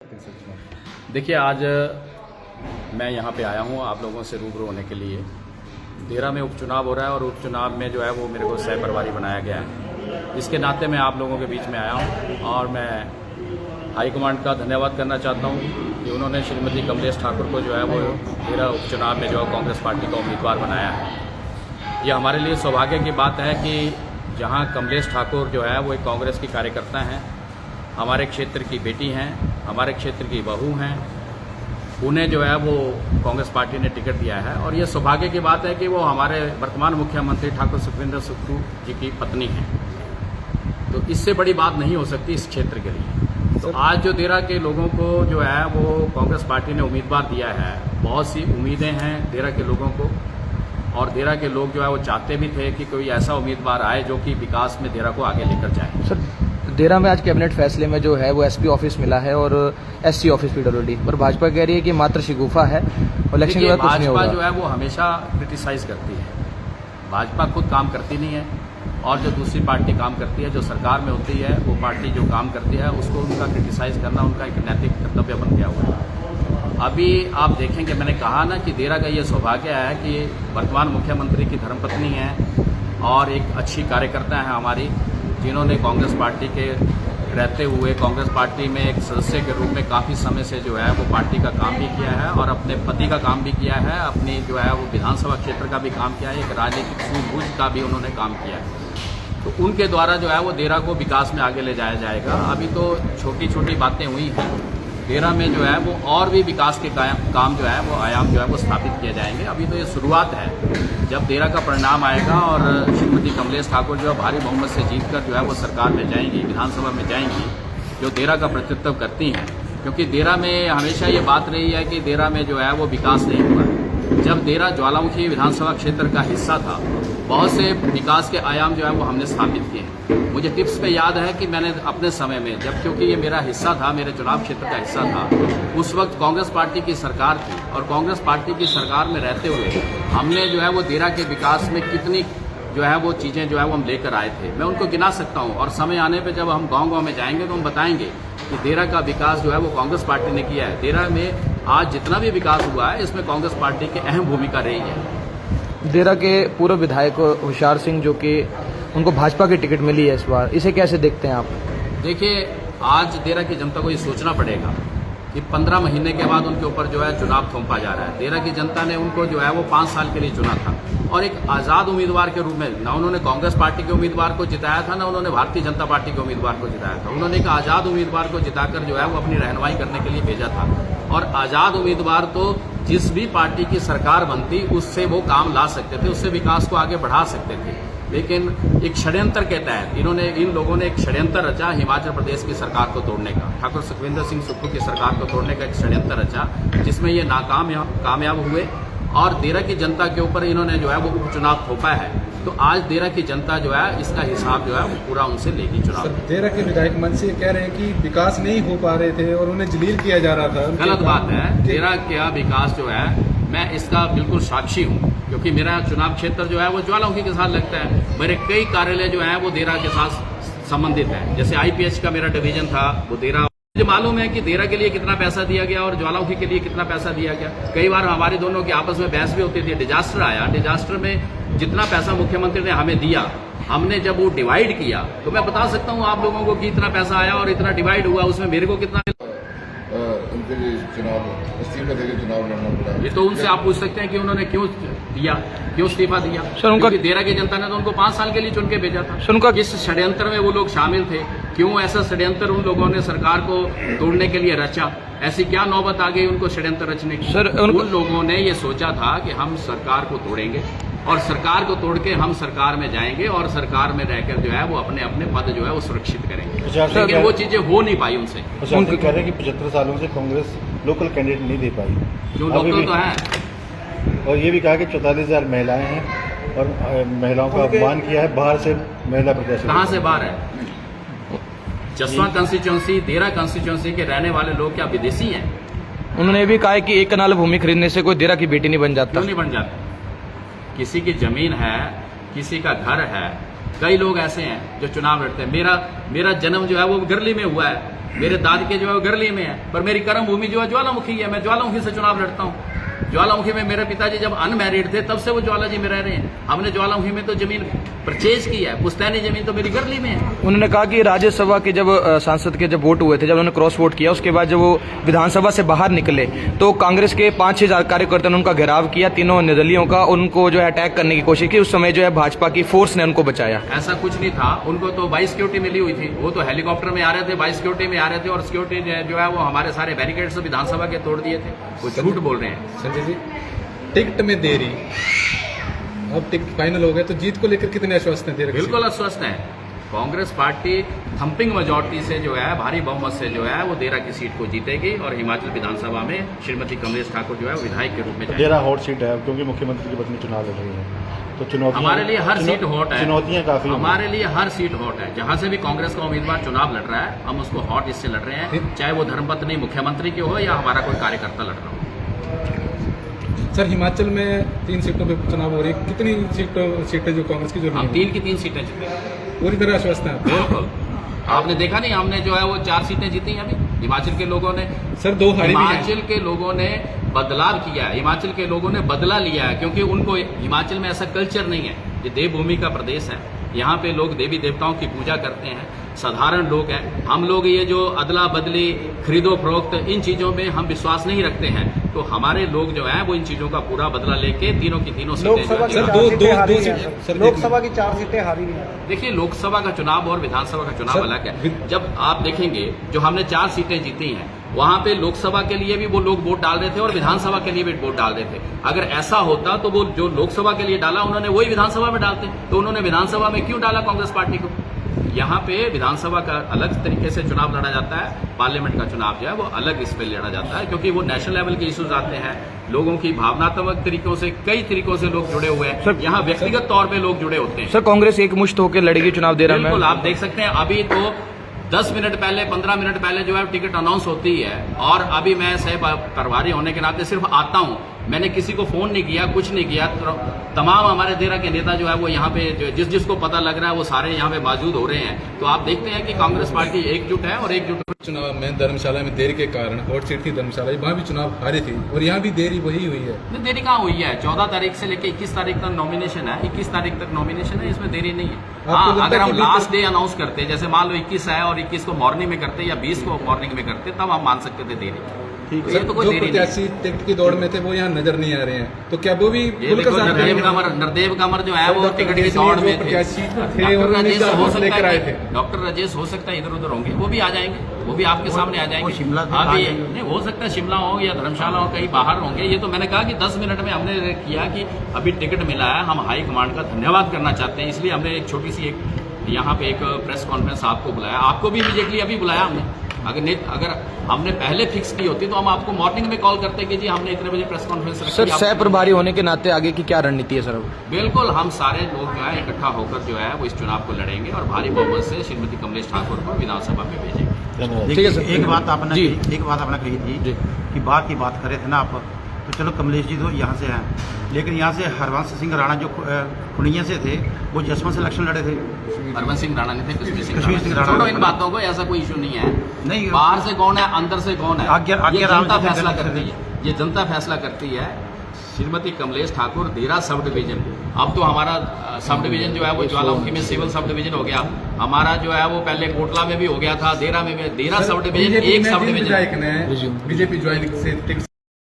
देखिए, आज मैं यहाँ पे आया हूँ आप लोगों से रूबरू होने के लिए। देरा में उपचुनाव हो रहा है और उपचुनाव में जो है वो मेरे को सहप्रभारी बनाया गया है। इसके नाते मैं आप लोगों के बीच में आया हूँ और मैं हाईकमांड का धन्यवाद करना चाहता हूँ कि उन्होंने श्रीमती कमलेश ठाकुर को जो है वो देरा उपचुनाव में जो है कांग्रेस पार्टी का उम्मीदवार बनाया है। ये हमारे लिए सौभाग्य की बात है कि जहाँ कमलेश ठाकुर जो है वो एक कांग्रेस की कार्यकर्ता हैं, हमारे क्षेत्र की बेटी हैं, हमारे क्षेत्र की बहू हैं, उन्हें जो है वो कांग्रेस पार्टी ने टिकट दिया है। और ये सौभाग्य की बात है कि वो हमारे वर्तमान मुख्यमंत्री ठाकुर सुखविंदर सुक्खू जी की पत्नी हैं। तो इससे बड़ी बात नहीं हो सकती इस क्षेत्र के लिए। तो आज जो देरा के लोगों को जो है वो कांग्रेस पार्टी ने उम्मीदवार दिया है, बहुत सी उम्मीदें हैं देरा के लोगों को, और देरा के लोग जो है वो चाहते भी थे कि कोई ऐसा उम्मीदवार आए जो कि विकास में देरा को आगे लेकर जाए। सर, देरा में आज कैबिनेट फैसले में जो है वो एसपी ऑफिस मिला है और एससी ऑफिस पीडब्ल्यूडी, पर भाजपा कह रही है कि मात्र शिगुफा है और इलेक्शन के बाद कुछ नहीं होगा। भाजपा जो है वो हमेशा क्रिटिसाइज करती है। भाजपा खुद काम करती नहीं है और जो दूसरी पार्टी काम करती है, जो सरकार में होती है, वो पार्टी जो काम करती है उसको उनका क्रिटिसाइज करना उनका एक नैतिक कर्तव्य बन गया हुआ है। अभी आप देखेंगे, मैंने कहा ना कि देरा का ये सौभाग्य है कि वर्तमान मुख्यमंत्री की धर्मपत्नी है और एक अच्छी कार्यकर्ता है हमारी, जिन्होंने कांग्रेस पार्टी के रहते हुए कांग्रेस पार्टी में एक सदस्य के रूप में काफ़ी समय से जो है वो पार्टी का काम भी किया है और अपने पति का काम भी किया है, अपनी जो है वो विधानसभा क्षेत्र का भी काम किया है, एक राजनीतिक सूझबूझ का भी उन्होंने काम किया है। तो उनके द्वारा जो है वो देरा को विकास में आगे ले जाया जाएगा। अभी तो छोटी छोटी बातें हुई हैं, देरा में जो है वो और भी विकास के काम जो है वो आयाम जो है वो स्थापित किए जाएंगे। अभी तो ये शुरुआत है। जब देरा का परिणाम आएगा और श्रीमती कमलेश ठाकुर जो है भारी बहुमत से जीतकर जो है वो सरकार में जाएंगी, विधानसभा में जाएंगी, जो देरा का प्रतिनिधित्व करती हैं, क्योंकि देरा में हमेशा ये बात रही है कि देरा में जो है वो विकास नहीं हुआ है। जब देरा ज्वालामुखी विधानसभा क्षेत्र का हिस्सा था, बहुत से विकास के आयाम जो है वो हमने स्थापित किए हैं। मुझे टिप्स पे याद है कि मैंने अपने समय में, जब क्योंकि ये मेरा हिस्सा था, मेरे चुनाव क्षेत्र का हिस्सा था, उस वक्त कांग्रेस पार्टी की सरकार थी और कांग्रेस पार्टी की सरकार में रहते हुए हमने जो है वो देरा के विकास में कितनी जो है वो चीज़ें जो है वो हम लेकर आए थे, मैं उनको गिना सकता हूँ। और समय आने पर जब हम गाँव में जाएंगे तो हम बताएंगे कि देरा का विकास जो है वो कांग्रेस पार्टी ने किया है। देरा में आज जितना भी विकास हुआ है इसमें कांग्रेस पार्टी की अहम भूमिका रही है। देरा के पूर्व विधायक होशियार सिंह, जो कि उनको भाजपा की टिकट मिली है इस बार, इसे कैसे देखते हैं आप? देखिए, आज देरा की जनता को ये सोचना पड़ेगा कि 15 महीने के बाद उनके ऊपर जो है चुनाव थोपा जा रहा है। देरा की जनता ने उनको जो है वो 5 साल के लिए चुना था और एक आज़ाद उम्मीदवार के रूप में, ना उन्होंने कांग्रेस पार्टी के उम्मीदवार को जिताया था, ना उन्होंने भारतीय जनता पार्टी के उम्मीदवार को जिताया था। उन्होंने एक आज़ाद उम्मीदवार को जिताकर जो है वो अपनी रहनुमाई करने के लिए भेजा था। और आज़ाद उम्मीदवार तो जिस भी पार्टी की सरकार बनती उससे वो काम ला सकते थे, उससे विकास को आगे बढ़ा सकते थे। लेकिन एक षड्यंत्र के तहत इन लोगों ने एक षड्यंत्र रचा हिमाचल प्रदेश की सरकार को तोड़ने का, ठाकुर सुखविंदर सिंह सुक्खू की सरकार को तोड़ने का एक षड्यंत्र रचा, जिसमें ये कामयाब हुए और देरा की जनता के ऊपर इन्होंने जो है वो उपचुनाव थोपा है। तो आज देरा की जनता जो है इसका हिसाब जो है वो पूरा उनसे लेगी चुनाव। देरा के विधायक मंच से कह रहे हैं कि विकास नहीं हो पा रहे थे और उन्हें जलील किया जा रहा था। गलत बात है। देरा का विकास जो है, मैं इसका बिल्कुल साक्षी हूँ, क्योंकि मेरा चुनाव क्षेत्र जो है वो ज्वालामुखी के साथ लगता है। मेरे कई कार्यालय जो है वो देरा के साथ संबंधित है। जैसे IPH का मेरा डिवीजन था वो देरा। मुझे मालूम है कि देरा के लिए कितना पैसा दिया गया और ज्वालामुखी के लिए कितना पैसा दिया गया। कई बार हमारी दोनों की आपस में बहस भी होती थी। डिजास्टर आया, डिजास्टर में जितना पैसा मुख्यमंत्री ने हमें दिया, हमने जब वो डिवाइड किया तो मैं बता सकता हूँ आप लोगों को कि इतना पैसा आया और इतना डिवाइड हुआ, उसमें मेरे को कितना उनके लिए इस्तीफा देकर चुनाव लड़ना पड़ा। ये तो उनसे आप पूछ सकते हैं कि उन्होंने क्यों दिया, क्यों इस्तीफा दिया। सर, उनका देरा की जनता ने तो उनको 5 साल के लिए चुन के भेजा था। सर, उनका किस षड्यंत्र में वो लोग शामिल थे, क्यों ऐसा षड्यंत्र उन लोगों ने सरकार को तोड़ने के लिए रचा, ऐसी क्या नौबत आ गई उनको षड्यंत्र रचने की? सर, उन लोगों ने ये सोचा था कि हम सरकार को तोड़ेंगे और सरकार को तोड़ के हम सरकार में जाएंगे और सरकार में रहकर जो है वो अपने अपने पद जो है वो सुरक्षित करेंगे, लेकिन वो चीजें हो नहीं पाई उनसे। उनके कह रहे हैं कि 75 सालों से कांग्रेस लोकल कैंडिडेट नहीं दे पाई, जो लोकल तो है। और ये भी कहा कि 44,000 महिलाएं हैं और महिलाओं का अपमान किया है, बाहर से महिला प्रत्याशी। कहाँ से बाहर है? जसवा कंस्टिट्यूंसी, देरा कंस्टिट्यूंसी के रहने वाले लोग क्या विदेशी हैं? उन्होंने ये भी कहा कि 1 कनाल भूमि खरीदने से कोई देरा की बेटी नहीं बन जाता। क्यों नहीं बन जाता? किसी की जमीन है, किसी का घर है, कई लोग ऐसे हैं जो चुनाव लड़ते हैं। मेरा जन्म जो है वो गिरली में हुआ है, मेरे दाद के जो है वो गरली में है, पर मेरी कर्म भूमि जो है ज्वालामुखी है। मैं ज्वालामुखी से चुनाव लड़ता हूँ। ज्वालामुखी में मेरे पिताजी जब अनमैरिड थे तब से वो ज्वालाजी में रह रहे हैं। हमने ज्वालामुखी में तो जमीन परचेज की है, पुश्तैनी जमीन तो मेरी गरली में है। उन्होंने कहा कि राज्यसभा के जब सांसद के जब वोट हुए थे, जब उन्होंने क्रॉस वोट किया, उसके बाद जब वो विधानसभा से बाहर निकले तो कांग्रेस के 5-6 कार्यकर्ताओं ने उनका घेराव किया, तीनों निर्दलियों का, उनको जो है अटैक करने की कोशिश की। उस समय जो है भाजपा की फोर्स ने उनको बचाया। ऐसा कुछ नहीं था, उनको तो बाई सिक्योरिटी मिली हुई थी। वो तो हेलीकॉप्टर में आ रहे थे, बाई सिक्योरिटी में आ रहे थे, और सिक्योरिटी जो है वो हमारे सारे बैरिकेड्स विधानसभा के तोड़ दिए थे। वो झूठ बोल रहे हैं। संजय जी, टिकट में देरी, अब टिकट फाइनल हो गए तो जीत को लेकर कितने आश्वस्त हैं? बिल्कुल आश्वस्त है। कांग्रेस पार्टी थंपिंग मेजॉरिटी से जो है, भारी बहुमत से जो है वो देरा की सीट को जीतेगी और हिमाचल विधानसभा में श्रीमती कमलेश ठाकुर जो है विधायक के रूप में जाएंगे। देरा हॉट सीट है क्योंकि मुख्यमंत्री की पत्नी चुनाव लड़ रही है, तो चुनौतियां हमारे लिए हर सीट हॉट है। चुनौतियां काफी हैं। हमारे लिए हर सीट हॉट है। जहां से भी कांग्रेस का उम्मीदवार चुनाव लड़ रहा है, हम उसको हॉट इससे लड़ रहे हैं, चाहे वो धर्मपत्नी मुख्यमंत्री की हो या हमारा कोई कार्यकर्ता लड़ रहा हो। सर, हिमाचल में 3 सीटों पे चुनाव हो रही है, कितनी सीटें जो कांग्रेस की जो हम नहीं 3 की 3 सीटें जीते। पूरी तरह आश्वस्त हैं? बिल्कुल। आपने देखा नहीं, हमने जो है वो 4 सीटें जीती हैं अभी। हिमाचल के लोगों ने, सर 2 हारी भी हैं। हिमाचल के लोगों ने बदलाव किया है, हिमाचल के लोगों ने बदला लिया है, क्योंकि उनको हिमाचल में ऐसा कल्चर नहीं है। ये देवभूमि का प्रदेश है, यहाँ पे लोग देवी देवताओं की पूजा करते हैं, साधारण लोग हैं। हम लोग ये जो अदला बदली, खरीदो फरोख्त, इन चीजों में हम विश्वास नहीं रखते हैं। तो हमारे लोग जो हैं वो इन चीजों का पूरा बदला लेके तीनों की तीनों सीटें लोकसभा की 4 सीटें हारी हैं। देखिए, लोकसभा का चुनाव और विधानसभा का चुनाव अलग है। जब आप देखेंगे जो हमने 4 सीटें जीती हैं, वहां पे लोकसभा के लिए भी वो लोग वोट डाल रहे थे और विधानसभा के लिए भी वोट डाल रहे थे। अगर ऐसा होता तो वो जो लोकसभा के लिए डाला उन्होंने वही विधानसभा में डालते, तो उन्होंने विधानसभा में क्यों डाला कांग्रेस पार्टी को? यहाँ पे विधानसभा का अलग तरीके से चुनाव लड़ा जाता है, पार्लियामेंट का चुनाव जो है वो अलग इस पे लड़ा जाता है, क्योंकि वो नेशनल लेवल के इश्यूज आते हैं। लोगों की भावनात्मक तरीकों से, कई तरीकों से लोग जुड़े हुए हैं। यहाँ व्यक्तिगत तौर पे लोग जुड़े होते हैं। सर, कांग्रेस एक मुश्त होकर लड़ेगी चुनाव दे रहा है। बिल्कुल, आप देख सकते हैं अभी तो 10 मिनट पहले, 15 मिनट पहले जो है टिकट अनाउंस होती है, और अभी मैं सह प्रभारी होने के नाते सिर्फ आता हूं। मैंने किसी को फोन नहीं किया, कुछ नहीं किया। तमाम हमारे देरा के नेता जो है वो यहाँ पे जिसको पता लग रहा है वो सारे यहाँ पे मौजूद हो रहे हैं। तो आप देखते हैं कि कांग्रेस पार्टी एकजुट है और एकजुट। चुनाव में धर्मशाला में देरी के कारण हॉट सीट थी धर्मशाला, वहाँ भी चुनाव हारी थी और यहाँ भी देरी वही हुई है। देरी कहाँ हुई है? 14 तारीख से लेकर 21 तारीख तक नॉमिनेशन है। 21 तारीख तक नॉमिनेशन है, इसमें देरी नहीं है। हाँ, अगर हम लास्ट डे अनाउंस करते, जैसे मान लो 21 है और 21 को मॉर्निंग में करते या 20 को मॉर्निंग में करते, तब हम मान सकते थे देरी। ठीक है, तो जो प्रत्याशी टिकट की दौड़ में थे वो यहाँ नजर नहीं आ रहे हैं, तो क्या वो भी नरदेव कमर जो है वो टिकट की दौड़ में प्रत्याशी थे और लेकर आए थे। डॉक्टर राजेश हो सकता है इधर उधर होंगे, वो भी आ जाएंगे, वो भी आपके सामने आ जाएंगे। अभी नहीं हो सकता है शिमला हो या धर्मशाला हो, कहीं बाहर होंगे। ये तो मैंने कहा कि 10 मिनट में हमने किया कि अभी टिकट मिला है। हम हाई कमांड का धन्यवाद करना चाहते हैं, इसलिए हमने एक छोटी सी यहाँ पे एक प्रेस कॉन्फ्रेंस आपको बुलाया। आपको भी इमीडिएटली अभी बुलाया हमने। अगर हमने पहले फिक्स की होती तो हम आपको मॉर्निंग में कॉल करते कि जी हमने इतने बजे प्रेस कॉन्फ्रेंस रखी। सर, सह प्रभारी होने के नाते आगे की क्या रणनीति है सर? बिल्कुल, हम सारे लोग जो है इकट्ठा होकर जो है वो इस चुनाव को लड़ेंगे और भारी बहुमत से श्रीमती कमलेश ठाकुर को विधानसभा में भेजेंगे। ठीक है सर। एक बात आपने कही थी कि बाहर की बात करे थे ना आप, तो चलो कमलेश जी तो यहाँ से हैं, लेकिन यहाँ से हरवंश सिंह राणा जो खुनिया से थे वो जसवंत से इलेक्शन लड़े थे। हरवंश सिंह राणा नहीं थे, कश्मीर सिंह राणा। छोड़ो इन बातों को, ऐसा कोई इशू नहीं है। नहीं, बाहर से कौन है, अंदर से कौन है, ये जनता फैसला करती है। ये जनता फैसला करती है। श्रीमती कमलेश ठाकुर देरा सब डिवीजन, अब तो हमारा सब डिवीजन जो है वो ज्वालामुखी में सिविल सब डिवीजन हो गया। हमारा जो है वो पहले कोटला में भी हो गया था, देरा में भी। देरा सब डिवीजन एक सब डिवीजन। बीजेपी ज्वाइन से